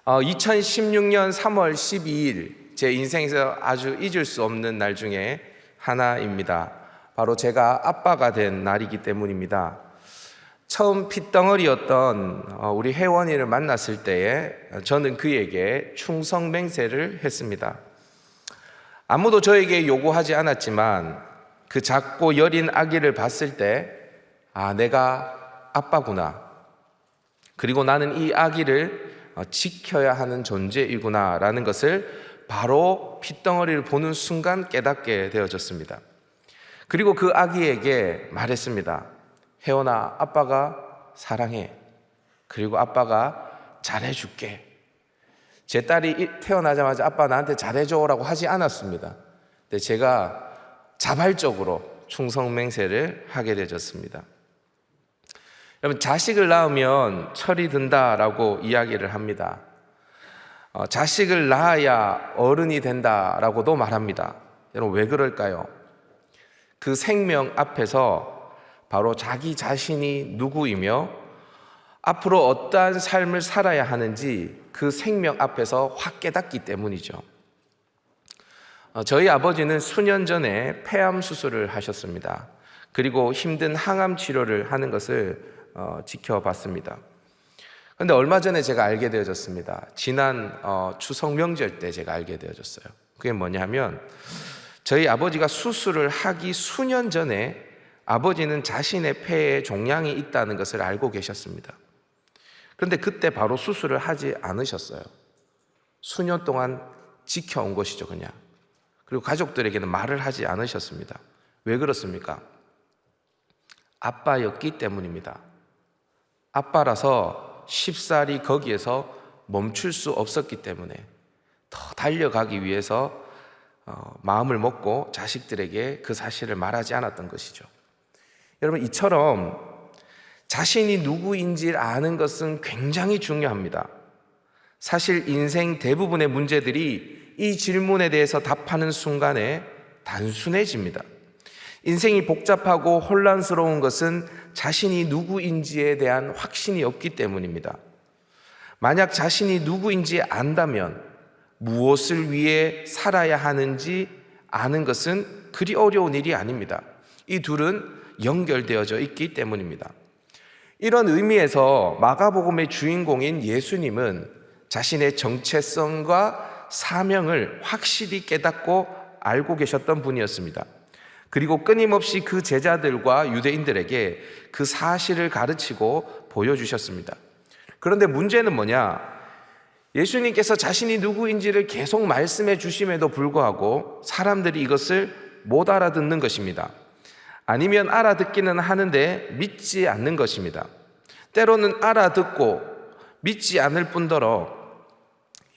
2016년 3월 12일 제 인생에서 아주 잊을 수 없는 날 중에 하나입니다. 바로 제가 아빠가 된 날이기 때문입니다. 처음 핏덩어리였던 우리 혜원이를 만났을 때에 저는 그에게 충성맹세를 했습니다. 아무도 저에게 요구하지 않았지만 그 작고 여린 아기를 봤을 때 내가 아빠구나. 그리고 나는 이 아기를 지켜야 하는 존재이구나 라는 것을 바로 핏덩어리를 보는 순간 깨닫게 되어졌습니다. 그리고 그 아기에게 말했습니다. 혜원아, 아빠가 사랑해. 그리고 아빠가 잘해줄게. 제 딸이 태어나자마자 아빠 나한테 잘해줘라고 하지 않았습니다. 근데 제가 자발적으로 충성맹세를 하게 되었습니다. 여러분, 자식을 낳으면 철이 든다라고 이야기를 합니다. 자식을 낳아야 어른이 된다라고도 말합니다. 여러분, 왜 그럴까요? 그 생명 앞에서 바로 자기 자신이 누구이며 앞으로 어떠한 삶을 살아야 하는지 그 생명 앞에서 확 깨닫기 때문이죠. 저희 아버지는 수년 전에 폐암 수술을 하셨습니다. 그리고 힘든 항암 치료를 하는 것을 지켜봤습니다. 그런데 얼마 전에 제가 알게 되어졌습니다. 지난 추석 명절 때 제가 알게 되어졌어요. 그게 뭐냐면 저희 아버지가 수술을 하기 수년 전에 아버지는 자신의 폐에 종양이 있다는 것을 알고 계셨습니다. 그런데 그때 바로 수술을 하지 않으셨어요. 수년 동안 지켜온 것이죠, 그냥. 그리고 가족들에게는 말을 하지 않으셨습니다. 왜 그렇습니까? 아빠였기 때문입니다. 아빠라서 쉽사리 거기에서 멈출 수 없었기 때문에 더 달려가기 위해서 마음을 먹고 자식들에게 그 사실을 말하지 않았던 것이죠. 여러분, 이처럼 자신이 누구인지 아는 것은 굉장히 중요합니다. 사실 인생 대부분의 문제들이 이 질문에 대해서 답하는 순간에 단순해집니다. 인생이 복잡하고 혼란스러운 것은 자신이 누구인지에 대한 확신이 없기 때문입니다. 만약 자신이 누구인지 안다면 무엇을 위해 살아야 하는지 아는 것은 그리 어려운 일이 아닙니다. 이 둘은 연결되어져 있기 때문입니다. 이런 의미에서 마가복음의 주인공인 예수님은 자신의 정체성과 사명을 확실히 깨닫고 알고 계셨던 분이었습니다. 그리고 끊임없이 그 제자들과 유대인들에게 그 사실을 가르치고 보여주셨습니다. 그런데 문제는 뭐냐? 예수님께서 자신이 누구인지를 계속 말씀해 주심에도 불구하고 사람들이 이것을 못 알아듣는 것입니다. 아니면 알아듣기는 하는데 믿지 않는 것입니다. 때로는 알아듣고 믿지 않을 뿐더러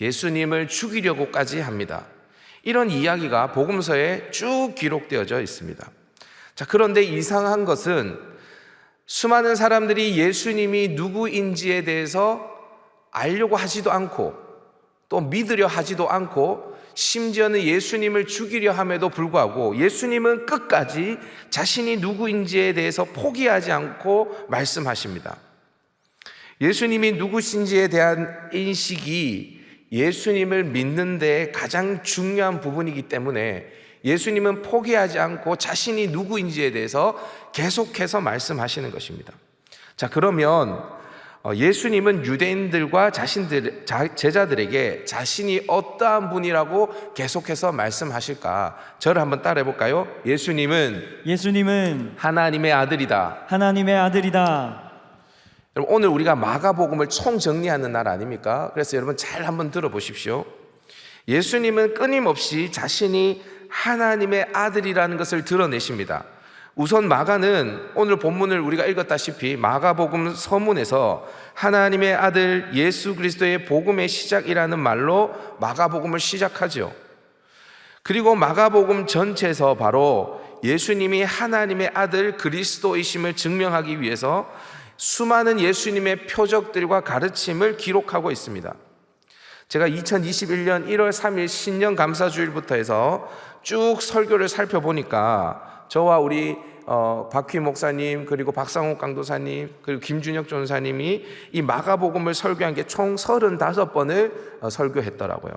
예수님을 죽이려고까지 합니다. 이런 이야기가 복음서에 쭉 기록되어져 있습니다. 그런데 이상한 것은 수많은 사람들이 예수님이 누구인지에 대해서 알려고 하지도 않고 또 믿으려 하지도 않고 심지어는 예수님을 죽이려 함에도 불구하고 예수님은 끝까지 자신이 누구인지에 대해서 포기하지 않고 말씀하십니다. 예수님이 누구신지에 대한 인식이 예수님을 믿는 데 가장 중요한 부분이기 때문에 예수님은 포기하지 않고 자신이 누구인지에 대해서 계속해서 말씀하시는 것입니다. 그러면 예수님은 유대인들과 제자들에게 자신이 어떠한 분이라고 계속해서 말씀하실까? 저를 한번 따라해 볼까요? 예수님은 하나님의 아들이다. 하나님의 아들이다. 여러분, 오늘 우리가 마가복음을 총정리하는 날 아닙니까? 그래서 여러분 잘 한번 들어보십시오. 예수님은 끊임없이 자신이 하나님의 아들이라는 것을 드러내십니다. 우선 마가는 오늘 본문을 우리가 읽었다시피 마가복음 서문에서 하나님의 아들 예수 그리스도의 복음의 시작이라는 말로 마가복음을 시작하죠. 그리고 마가복음 전체에서 바로 예수님이 하나님의 아들 그리스도이심을 증명하기 위해서 수많은 예수님의 표적들과 가르침을 기록하고 있습니다. 제가 2021년 1월 3일 신년 감사주일부터 해서 쭉 설교를 살펴보니까 저와 우리 박휘 목사님, 그리고 박상옥 강도사님, 그리고 김준혁 전사님이 이 마가복음을 설교한 게 총 35번을 설교했더라고요.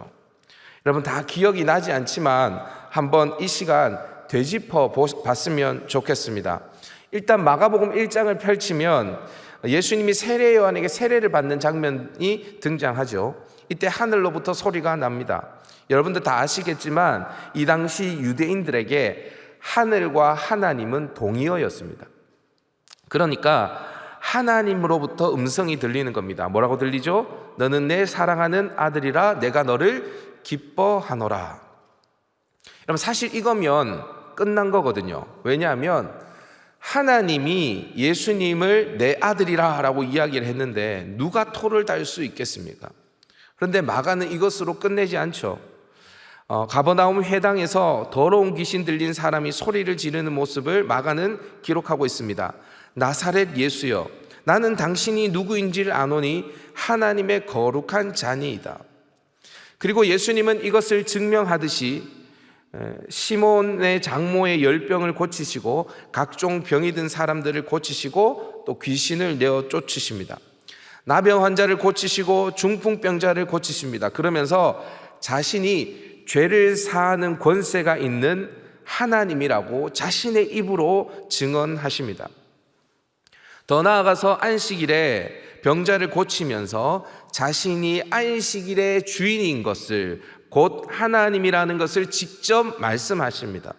여러분 다 기억이 나지 않지만 한번 이 시간 되짚어 봤으면 좋겠습니다. 일단 마가복음 1장을 펼치면 예수님이 세례 요한에게 세례를 받는 장면이 등장하죠. 이때 하늘로부터 소리가 납니다. 여러분들 다 아시겠지만 이 당시 유대인들에게 하늘과 하나님은 동의어였습니다. 그러니까 하나님으로부터 음성이 들리는 겁니다. 뭐라고 들리죠? 너는 내 사랑하는 아들이라 내가 너를 기뻐하노라. 여러분 사실 이거면 끝난 거거든요. 왜냐하면 하나님이 예수님을 내 아들이라 라고 이야기를 했는데 누가 토를 달 수 있겠습니까? 그런데 마가는 이것으로 끝내지 않죠. 가버나움 회당에서 더러운 귀신 들린 사람이 소리를 지르는 모습을 마가는 기록하고 있습니다. 나사렛 예수여, 나는 당신이 누구인지를 아노니 하나님의 거룩한 자니이다. 그리고 예수님은 이것을 증명하듯이 시몬의 장모의 열병을 고치시고 각종 병이 든 사람들을 고치시고 또 귀신을 내어 쫓으십니다. 나병 환자를 고치시고 중풍병자를 고치십니다. 그러면서 자신이 죄를 사하는 권세가 있는 하나님이라고 자신의 입으로 증언하십니다. 더 나아가서 안식일에 병자를 고치면서 자신이 안식일의 주인인 것을, 곧 하나님이라는 것을 직접 말씀하십니다.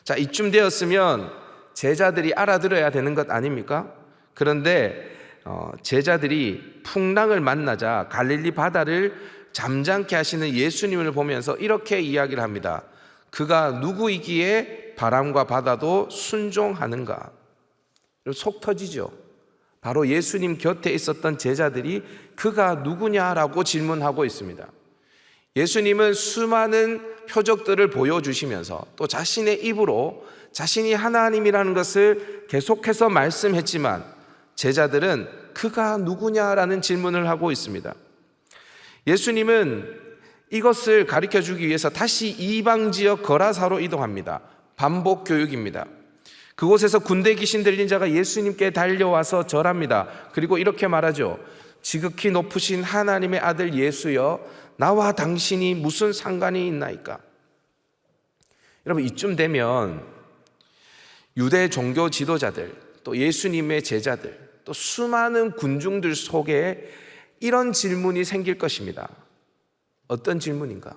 자, 이쯤 되었으면 제자들이 알아들어야 되는 것 아닙니까? 그런데 제자들이 풍랑을 만나자 갈릴리 바다를 잠잠케 하시는 예수님을 보면서 이렇게 이야기를 합니다. 그가 누구이기에 바람과 바다도 순종하는가? 속 터지죠. 바로 예수님 곁에 있었던 제자들이 그가 누구냐라고 질문하고 있습니다. 예수님은 수많은 표적들을 보여주시면서 또 자신의 입으로 자신이 하나님이라는 것을 계속해서 말씀했지만 제자들은 그가 누구냐라는 질문을 하고 있습니다. 예수님은 이것을 가르쳐 주기 위해서 다시 이방 지역 거라사로 이동합니다. 반복 교육입니다. 그곳에서 군대 귀신 들린 자가 예수님께 달려와서 절합니다. 그리고 이렇게 말하죠. 지극히 높으신 하나님의 아들 예수여, 나와 당신이 무슨 상관이 있나이까? 여러분 이쯤 되면 유대 종교 지도자들, 또 예수님의 제자들, 또 수많은 군중들 속에 이런 질문이 생길 것입니다. 어떤 질문인가?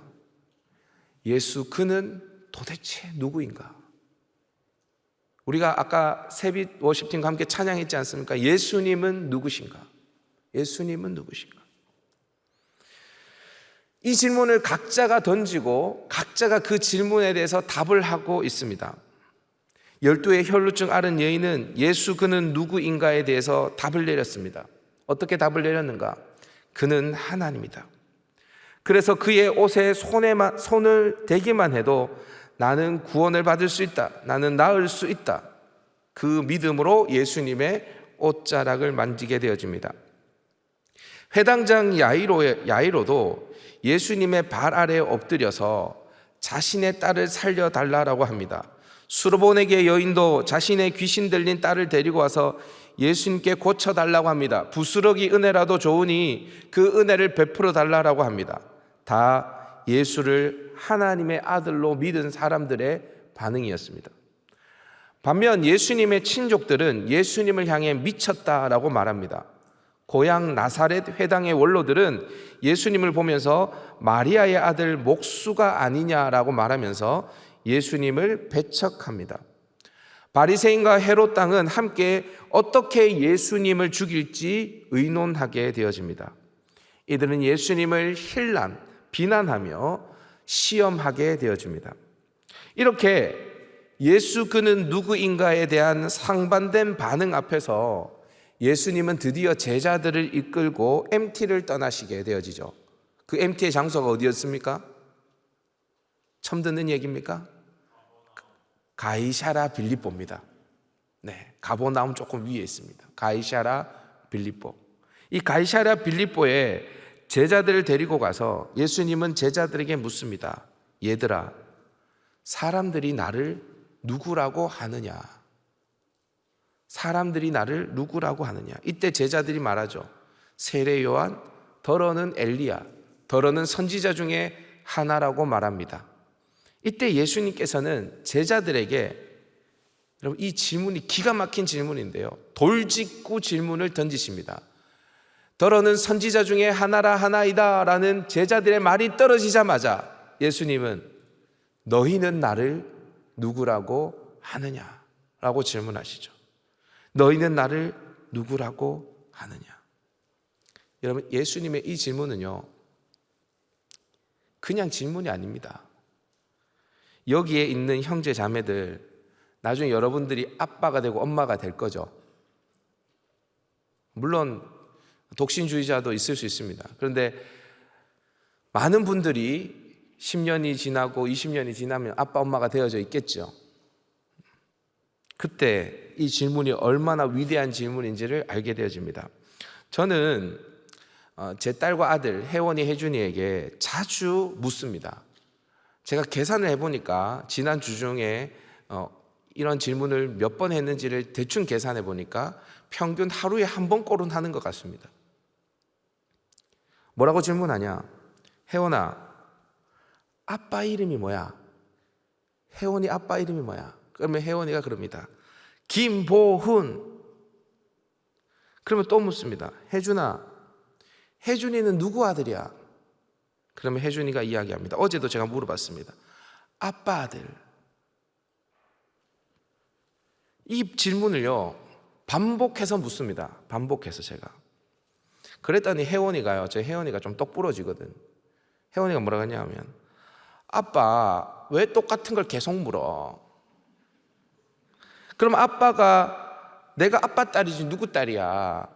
예수 그는 도대체 누구인가? 우리가 아까 새빛 워십팀과 함께 찬양했지 않습니까? 예수님은 누구신가? 예수님은 누구신가? 이 질문을 각자가 던지고 각자가 그 질문에 대해서 답을 하고 있습니다. 12의 혈루증 앓은 여인은 예수 그는 누구인가에 대해서 답을 내렸습니다. 어떻게 답을 내렸는가? 그는 하나님이다. 그래서 그의 옷에 손을 대기만 해도 나는 구원을 받을 수 있다. 나는 나을 수 있다. 그 믿음으로 예수님의 옷자락을 만지게 되어집니다. 회당장 야이로도 예수님의 발 아래에 엎드려서 자신의 딸을 살려달라고 합니다. 수르보네게 여인도 자신의 귀신 들린 딸을 데리고 와서 예수님께 고쳐달라고 합니다. 부스러기 은혜라도 좋으니 그 은혜를 베풀어 달라고 합니다. 다 예수를 하나님의 아들로 믿은 사람들의 반응이었습니다. 반면 예수님의 친족들은 예수님을 향해 미쳤다라고 말합니다. 고향 나사렛 회당의 원로들은 예수님을 보면서 마리아의 아들 목수가 아니냐라고 말하면서 예수님을 배척합니다. 바리새인과 헤롯 당은 함께 어떻게 예수님을 죽일지 의논하게 되어집니다. 이들은 예수님을 비난하며 시험하게 되어집니다. 이렇게 예수 그는 누구인가에 대한 상반된 반응 앞에서 예수님은 드디어 제자들을 이끌고 MT를 떠나시게 되어지죠. 그 MT의 장소가 어디였습니까? 처음 듣는 얘기입니까? 가이사랴 빌립보입니다. 네, 가버나움 조금 위에 있습니다. 가이사랴 빌립보. 이 가이사랴 빌립보에 제자들을 데리고 가서 예수님은 제자들에게 묻습니다. 얘들아, 사람들이 나를 누구라고 하느냐? 사람들이 나를 누구라고 하느냐? 이때 제자들이 말하죠. 세례 요한, 더러는 엘리야, 더러는 선지자 중에 하나라고 말합니다. 이때 예수님께서는 제자들에게, 여러분, 이 질문이 기가 막힌 질문인데요, 돌직구 질문을 던지십니다. 더러는 선지자 중에 하나라 하나이다 라는 제자들의 말이 떨어지자마자 예수님은 너희는 나를 누구라고 하느냐? 라고 질문하시죠. 너희는 나를 누구라고 하느냐? 여러분, 예수님의 이 질문은요, 그냥 질문이 아닙니다. 여기에 있는 형제 자매들, 나중에 여러분들이 아빠가 되고 엄마가 될 거죠. 물론 독신주의자도 있을 수 있습니다. 그런데 많은 분들이 10년이 지나고 20년이 지나면 아빠 엄마가 되어져 있겠죠. 그때 이 질문이 얼마나 위대한 질문인지를 알게 되어집니다. 저는 제 딸과 아들 혜원이, 혜준이에게 자주 묻습니다. 제가 계산을 해보니까 지난 주 중에 이런 질문을 몇 번 했는지를 대충 계산해 보니까 평균 하루에 한 번꼴은 하는 것 같습니다. 뭐라고 질문하냐? 혜원아, 아빠 이름이 뭐야? 혜원이 아빠 이름이 뭐야? 그러면 혜원이가 그럽니다. 김보훈. 그러면 또 묻습니다. 혜준아, 혜준이는 누구 아들이야? 그러면 혜준이가 이야기합니다. 어제도 제가 물어봤습니다. 아빠 아들. 이 질문을요, 반복해서 묻습니다. 반복해서 제가. 그랬더니 혜원이가요, 제 혜원이가 좀 똑부러지거든. 혜원이가 뭐라고 하냐면, 아빠 왜 똑같은 걸 계속 물어? 그럼 아빠가 내가 아빠 딸이지 누구 딸이야?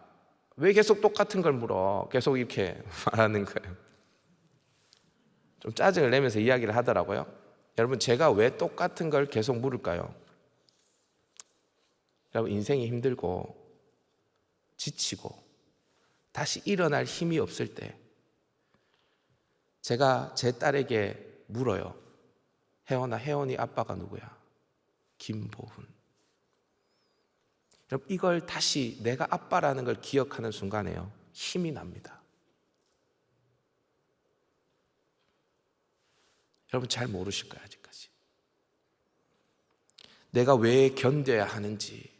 왜 계속 똑같은 걸 물어? 계속 이렇게 말하는 거예요. 좀 짜증을 내면서 이야기를 하더라고요. 여러분, 제가 왜 똑같은 걸 계속 물을까요? 여러분, 인생이 힘들고 지치고 다시 일어날 힘이 없을 때 제가 제 딸에게 물어요. 혜원아, 혜원이 아빠가 누구야? 김보훈. 여러분, 이걸 다시 내가 아빠라는 걸 기억하는 순간에요, 힘이 납니다. 여러분, 잘 모르실 거예요, 아직까지. 내가 왜 견뎌야 하는지,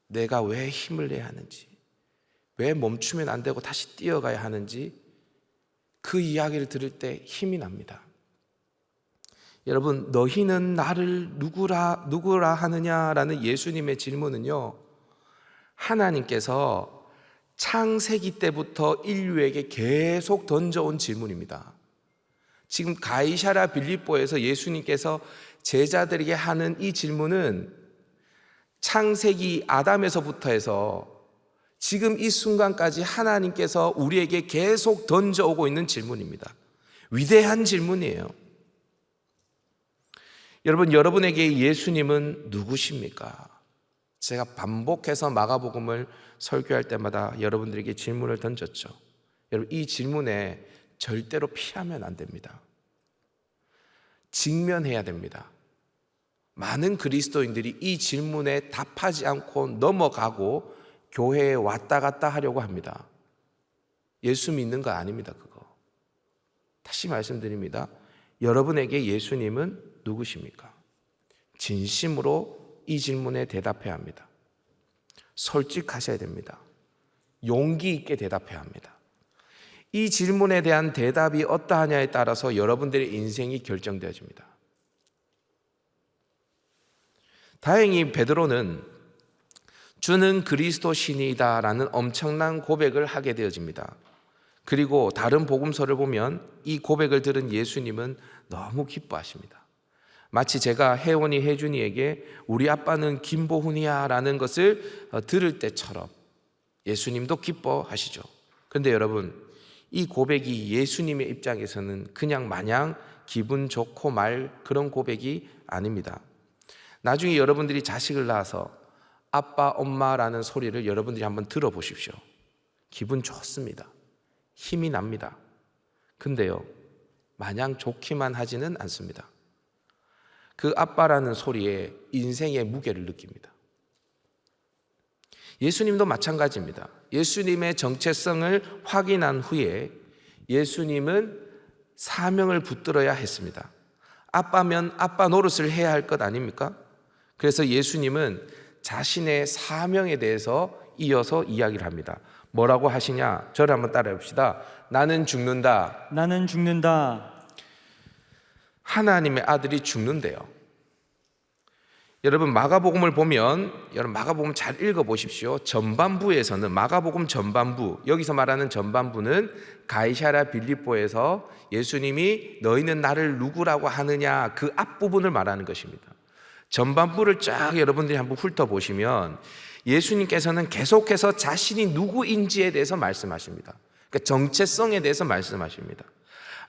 내가 왜 힘을 내야 하는지, 왜 멈추면 안 되고 다시 뛰어가야 하는지, 그 이야기를 들을 때 힘이 납니다. 여러분, 너희는 나를 누구라 하느냐라는 예수님의 질문은요, 하나님께서 창세기 때부터 인류에게 계속 던져온 질문입니다. 지금 가이사랴 빌립보에서 예수님께서 제자들에게 하는 이 질문은 창세기 아담에서부터 해서 지금 이 순간까지 하나님께서 우리에게 계속 던져오고 있는 질문입니다. 위대한 질문이에요. 여러분, 여러분에게 예수님은 누구십니까? 제가 반복해서 마가복음을 설교할 때마다 여러분들에게 질문을 던졌죠. 여러분, 이 질문에 절대로 피하면 안 됩니다. 직면해야 됩니다. 많은 그리스도인들이 이 질문에 답하지 않고 넘어가고 교회에 왔다 갔다 하려고 합니다. 예수 믿는 거 아닙니다, 그거. 다시 말씀드립니다. 여러분에게 예수님은 누구십니까? 진심으로 이 질문에 대답해야 합니다. 솔직하셔야 됩니다. 용기 있게 대답해야 합니다. 이 질문에 대한 대답이 어떠하냐에 따라서 여러분들의 인생이 결정되어집니다. 다행히 베드로는 주는 그리스도 신이다 라는 엄청난 고백을 하게 되어집니다. 그리고 다른 복음서를 보면 이 고백을 들은 예수님은 너무 기뻐하십니다. 마치 제가 혜원이, 혜준이에게 우리 아빠는 김보훈이야 라는 것을 들을 때처럼 예수님도 기뻐하시죠. 그런데 여러분, 이 고백이 예수님의 입장에서는 그냥 마냥 기분 좋고 말 그런 고백이 아닙니다. 나중에 여러분들이 자식을 낳아서 아빠, 엄마라는 소리를 여러분들이 한번 들어보십시오. 기분 좋습니다. 힘이 납니다. 근데요, 마냥 좋기만 하지는 않습니다. 그 아빠라는 소리에 인생의 무게를 느낍니다. 예수님도 마찬가지입니다. 예수님의 정체성을 확인한 후에 예수님은 사명을 붙들어야 했습니다. 아빠면 아빠 노릇을 해야 할 것 아닙니까? 그래서 예수님은 자신의 사명에 대해서 이어서 이야기를 합니다. 뭐라고 하시냐? 저를 한번 따라해 봅시다. 나는 죽는다. 나는 죽는다. 하나님의 아들이 죽는데요. 여러분 마가복음을 보면 여러분 마가복음 잘 읽어보십시오. 전반부에서는 마가복음 전반부, 여기서 말하는 전반부는 가이사랴 빌립보에서 예수님이 너희는 나를 누구라고 하느냐 그 앞부분을 말하는 것입니다. 전반부를 쫙 여러분들이 한번 훑어보시면 예수님께서는 계속해서 자신이 누구인지에 대해서 말씀하십니다. 그러니까 정체성에 대해서 말씀하십니다.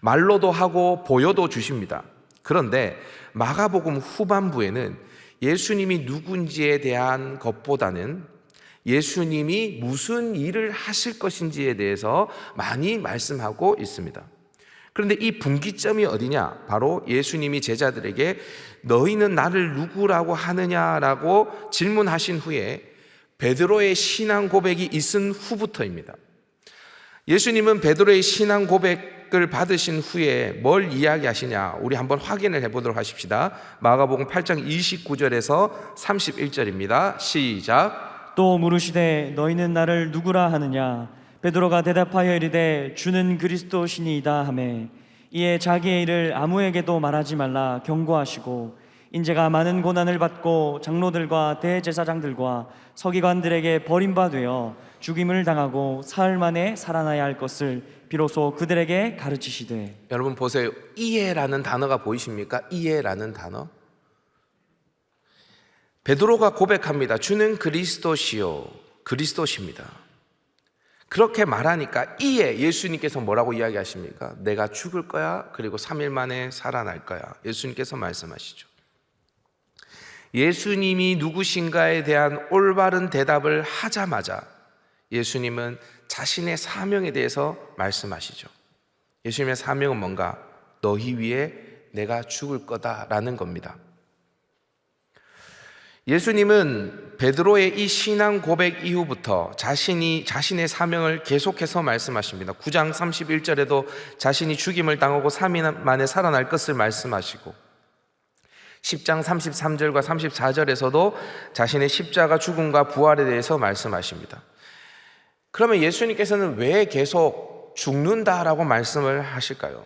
말로도 하고 보여도 주십니다. 그런데 마가복음 후반부에는 예수님이 누군지에 대한 것보다는 예수님이 무슨 일을 하실 것인지에 대해서 많이 말씀하고 있습니다. 그런데 이 분기점이 어디냐? 바로 예수님이 제자들에게 너희는 나를 누구라고 하느냐라고 질문하신 후에 베드로의 신앙 고백이 있은 후부터입니다. 예수님은 베드로의 신앙 고백을 받으신 후에 뭘 이야기하시냐? 우리 한번 확인을 해보도록 하십시다. 마가복음 8장 29절에서 31절입니다. 시작. 또 물으시되 너희는 나를 누구라 하느냐? 베드로가 대답하여 이르되 주는 그리스도시니이다 하매 이에 자기의 일을 아무에게도 말하지 말라 경고하시고 인제가 많은 고난을 받고 장로들과 대제사장들과 서기관들에게 버림받되어 죽임을 당하고 사흘 만에 살아나야 할 것을 비로소 그들에게 가르치시되. 여러분 보세요. 이에라는 단어가 보이십니까? 이에라는 단어. 베드로가 고백합니다. 주는 그리스도시요 그리스도십니다. 그렇게 말하니까 이에 예수님께서 뭐라고 이야기하십니까? 내가 죽을 거야 그리고 3일 만에 살아날 거야. 예수님께서 말씀하시죠. 예수님이 누구신가에 대한 올바른 대답을 하자마자 예수님은 자신의 사명에 대해서 말씀하시죠. 예수님의 사명은 뭔가? 너희 위해 내가 죽을 거다라는 겁니다. 예수님은 베드로의 이 신앙 고백 이후부터 자신의 사명을 계속해서 말씀하십니다. 9장 31절에도 자신이 죽임을 당하고 3일 만에 살아날 것을 말씀하시고 10장 33절과 34절에서도 자신의 십자가 죽음과 부활에 대해서 말씀하십니다. 그러면 예수님께서는 왜 계속 죽는다라고 말씀을 하실까요?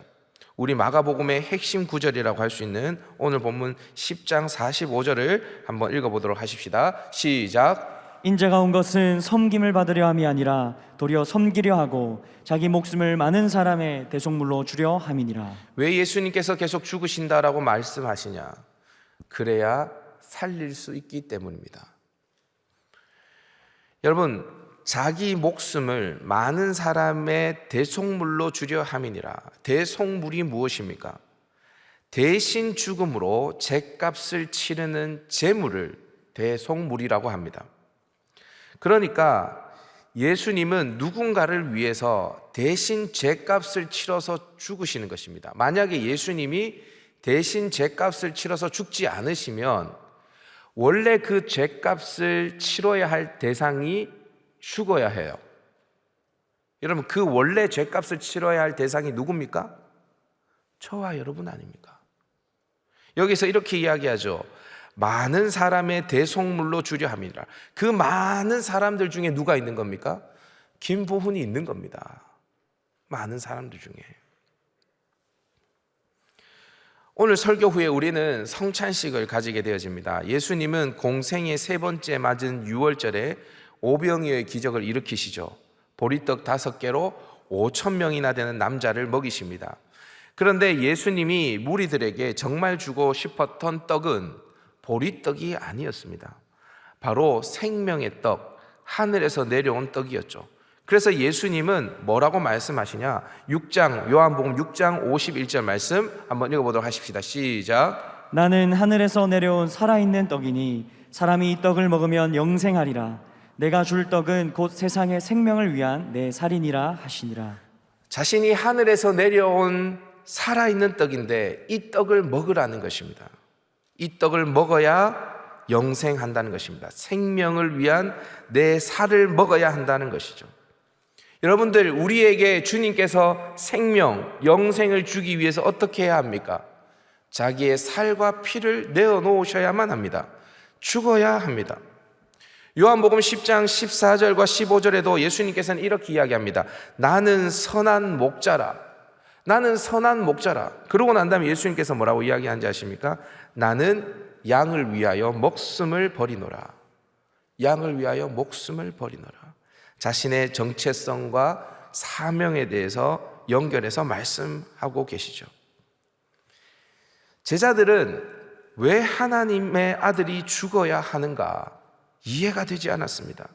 우리 마가복음의 핵심 구절이라고 할 수 있는 오늘 본문 10장 45절을 한번 읽어보도록 하십시다. 시작. 인자가 온 것은 섬김을 받으려 함이 아니라 도리어 섬기려 하고 자기 목숨을 많은 사람의 대속물로 주려 함이니라. 왜 예수님께서 계속 죽으신다라고 말씀하시냐? 그래야 살릴 수 있기 때문입니다. 여러분, 자기 목숨을 많은 사람의 대속물로 주려 함이니라. 대속물이 무엇입니까? 대신 죽음으로 죗값을 치르는 제물을 대속물이라고 합니다. 그러니까 예수님은 누군가를 위해서 대신 죗값을 치러서 죽으시는 것입니다. 만약에 예수님이 대신 죗값을 치러서 죽지 않으시면 원래 그 죗값을 치러야 할 대상이 죽어야 해요. 여러분, 그 원래 죗값을 치러야 할 대상이 누굽니까? 저와 여러분 아닙니까? 여기서 이렇게 이야기하죠. 많은 사람의 대속물로 주려 함이라. 그 많은 사람들 중에 누가 있는 겁니까? 김보훈이 있는 겁니다. 많은 사람들 중에. 오늘 설교 후에 우리는 성찬식을 가지게 되어집니다. 예수님은 공생의 세 번째 맞은 유월절에 오병이어의 기적을 일으키시죠. 보리떡 5개로 5,000명이나 되는 남자를 먹이십니다. 그런데 예수님이 무리들에게 정말 주고 싶었던 떡은 보리떡이 아니었습니다. 바로 생명의 떡, 하늘에서 내려온 떡이었죠. 그래서 예수님은 뭐라고 말씀하시냐? 요한복음 6장 51절 말씀 한번 읽어보도록 하십시다. 시작. 나는 하늘에서 내려온 살아있는 떡이니 사람이 이 떡을 먹으면 영생하리라. 내가 줄 떡은 곧 세상의 생명을 위한 내 살이니라 하시니라. 자신이 하늘에서 내려온 살아있는 떡인데 이 떡을 먹으라는 것입니다. 이 떡을 먹어야 영생한다는 것입니다. 생명을 위한 내 살을 먹어야 한다는 것이죠. 여러분들, 우리에게 주님께서 생명, 영생을 주기 위해서 어떻게 해야 합니까? 자기의 살과 피를 내어놓으셔야만 합니다. 죽어야 합니다. 요한복음 10장 14절과 15절에도 예수님께서는 이렇게 이야기합니다. 나는 선한 목자라. 나는 선한 목자라. 그러고 난 다음에 예수님께서 뭐라고 이야기하는지 아십니까? 나는 양을 위하여 목숨을 버리노라. 양을 위하여 목숨을 버리노라. 자신의 정체성과 사명에 대해서 연결해서 말씀하고 계시죠. 제자들은 왜 하나님의 아들이 죽어야 하는가 이해가 되지 않았습니다.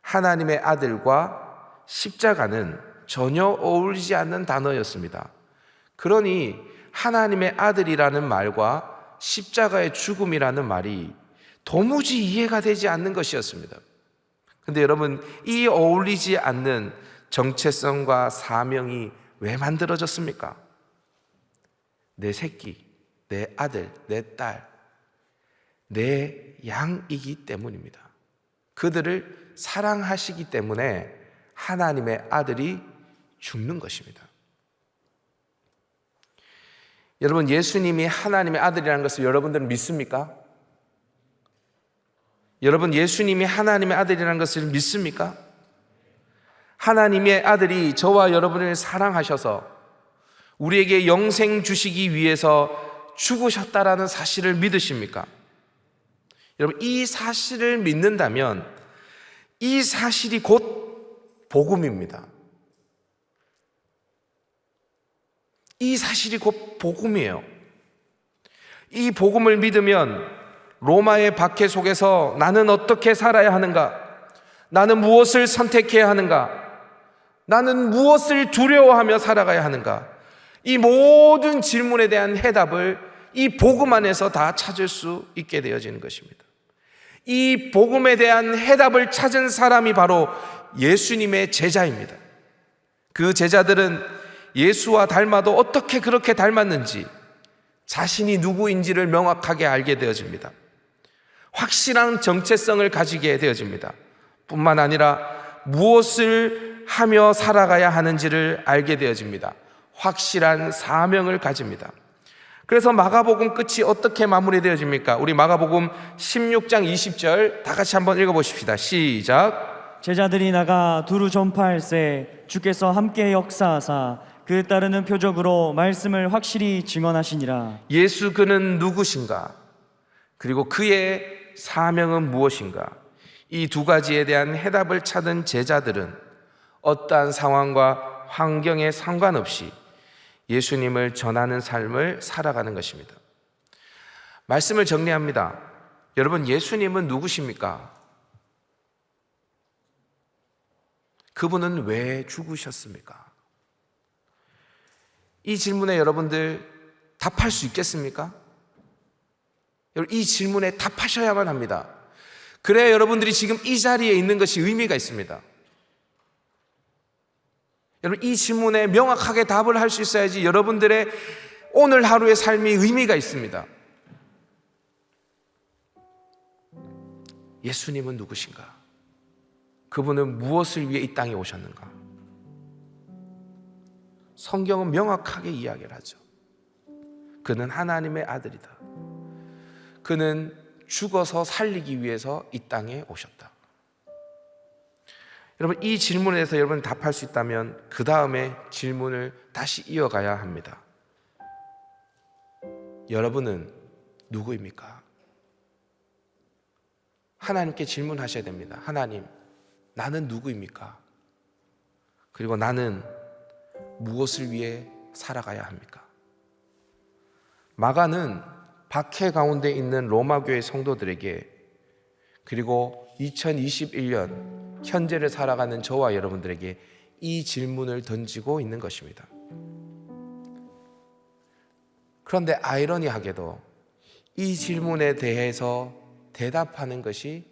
하나님의 아들과 십자가는 전혀 어울리지 않는 단어였습니다. 그러니 하나님의 아들이라는 말과 십자가의 죽음이라는 말이 도무지 이해가 되지 않는 것이었습니다. 근데 여러분, 이 어울리지 않는 정체성과 사명이 왜 만들어졌습니까? 내 새끼, 내 아들, 내 딸, 내 양이기 때문입니다. 그들을 사랑하시기 때문에 하나님의 아들이 죽는 것입니다. 여러분, 예수님이 하나님의 아들이라는 것을 여러분들은 믿습니까? 여러분, 예수님이 하나님의 아들이라는 것을 믿습니까? 하나님의 아들이 저와 여러분을 사랑하셔서 우리에게 영생 주시기 위해서 죽으셨다라는 사실을 믿으십니까? 여러분, 이 사실을 믿는다면 이 사실이 곧 복음입니다. 이 사실이 곧 복음이에요. 이 복음을 믿으면 로마의 박해 속에서 나는 어떻게 살아야 하는가? 나는 무엇을 선택해야 하는가? 나는 무엇을 두려워하며 살아가야 하는가? 이 모든 질문에 대한 해답을 이 복음 안에서 다 찾을 수 있게 되어지는 것입니다. 이 복음에 대한 해답을 찾은 사람이 바로 예수님의 제자입니다. 그 제자들은 예수와 닮아도 어떻게 그렇게 닮았는지 자신이 누구인지를 명확하게 알게 되어집니다. 확실한 정체성을 가지게 되어집니다. 뿐만 아니라 무엇을 하며 살아가야 하는지를 알게 되어집니다. 확실한 사명을 가집니다. 그래서 마가복음 끝이 어떻게 마무리되어집니까? 우리 마가복음 16장 20절 다 같이 한번 읽어보십시다. 시작. 제자들이 나가 두루 전파할세 주께서 함께 역사하사 그 따르는 표적으로 말씀을 확실히 증언하시니라. 예수 그는 누구신가? 그리고 그의 사명은 무엇인가? 이 두 가지에 대한 해답을 찾은 제자들은 어떠한 상황과 환경에 상관없이 예수님을 전하는 삶을 살아가는 것입니다. 말씀을 정리합니다. 여러분, 예수님은 누구십니까? 그분은 왜 죽으셨습니까? 이 질문에 여러분들 답할 수 있겠습니까? 여러분, 이 질문에 답하셔야만 합니다. 그래야 여러분들이 지금 이 자리에 있는 것이 의미가 있습니다. 여러분, 이 질문에 명확하게 답을 할 수 있어야지 여러분들의 오늘 하루의 삶이 의미가 있습니다. 예수님은 누구신가? 그분은 무엇을 위해 이 땅에 오셨는가? 성경은 명확하게 이야기를 하죠. 그는 하나님의 아들이다. 그는 죽어서 살리기 위해서 이 땅에 오셨다. 여러분, 이 질문에 대해서 여러분 답할 수 있다면 그 다음에 질문을 다시 이어가야 합니다. 여러분은 누구입니까? 하나님께 질문하셔야 됩니다. 하나님, 나는 누구입니까? 그리고 나는 무엇을 위해 살아가야 합니까? 마가는 박해 가운데 있는 로마교회 성도들에게, 그리고 2021년 현재를 살아가는 저와 여러분들에게 이 질문을 던지고 있는 것입니다. 그런데 아이러니하게도 이 질문에 대해서 대답하는 것이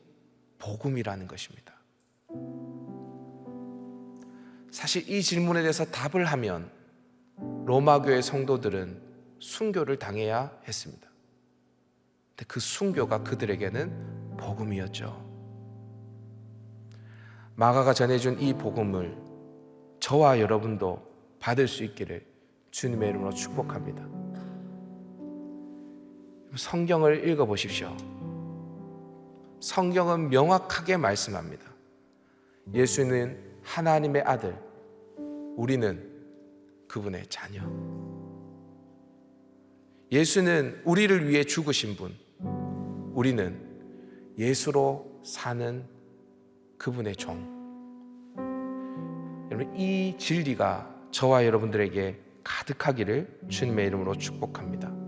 복음이라는 것입니다. 사실 이 질문에 대해서 답을 하면 로마교회 성도들은 순교를 당해야 했습니다. 그 순교가 그들에게는 복음이었죠. 마가가 전해준 이 복음을 저와 여러분도 받을 수 있기를 주님의 이름으로 축복합니다. 성경을 읽어보십시오. 성경은 명확하게 말씀합니다. 예수는 하나님의 아들, 우리는 그분의 자녀. 예수는 우리를 위해 죽으신 분, 우리는 예수로 사는 그분의 종. 여러분, 이 진리가 저와 여러분들에게 가득하기를 주님의 이름으로 축복합니다.